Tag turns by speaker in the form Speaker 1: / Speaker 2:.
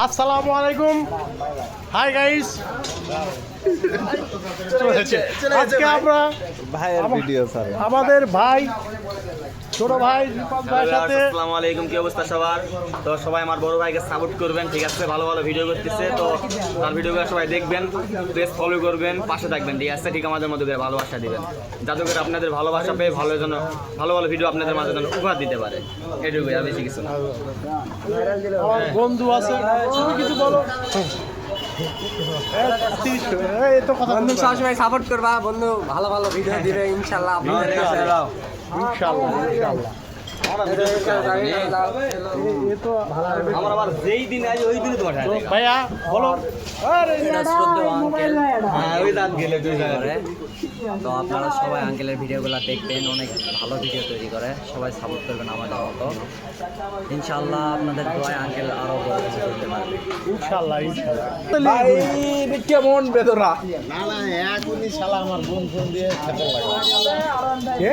Speaker 1: আসসালামু আলাইকুম। Hi guys, আজকে আমরা
Speaker 2: ভাইয়ের ভিডিও স্যার
Speaker 1: আমাদের ভাই ছোট ভাই দীপক ভাইয়ের সাথে
Speaker 3: আসসালামু আলাইকুম। কি অবস্থা সবার? তো সবাই আমার বড় ভাইকে সাপোর্ট করবেন, ঠিক আছে? ভালো ভালো ভিডিও করতেছে, তো তার ভিডিওগুলো সবাই দেখবেন, প্রেস ফলো করবেন, পাশে থাকবেন, ঠিক আছে? ঠিক আমাদের মধ্যে করে ভালোবাসা দিবেন, যাতে করে আপনাদের ভালোবাসা পেয়ে ভালো ভালো ভিডিও আপনাদের মাঝে যেন উপহার দিতে পারে। এটুকুই, আর বেশি কিছু না।
Speaker 1: আমার বন্ধু আছে, তুমি কিছু বলো। এই তো কথা
Speaker 4: বন্ধু সবসময় সাপোর্ট করবা, বন্ধু ভালো ভালো ভিডিও দিবে ইনশাআল্লাহ আপনাদের কাছে।
Speaker 1: ইনশাআল্লাহ ইনশাআল্লাহ। এ তো
Speaker 3: আমার আবার যেই দিন আজ ওই দিনই তোমার
Speaker 1: তো ভাইয়া বলো।
Speaker 3: হ্যাঁ, ওই দাঁত গেলে তুই
Speaker 4: তো আপনারা সবাই আঙ্কেলের ভিডিওগুলো দেখবেন, অনেক ভালো ভিডিও তৈরি করে, সবাই সাপোর্ট করবেন আমাদের মতো। ইনশাআল্লাহ আপনাদের দোয়ায় আঙ্কেল আরো বড় কিছু করতে পারবে।
Speaker 1: ইনশাআল্লাহ ইনশাআল্লাহ।
Speaker 2: কেমন বেদনা
Speaker 1: কে?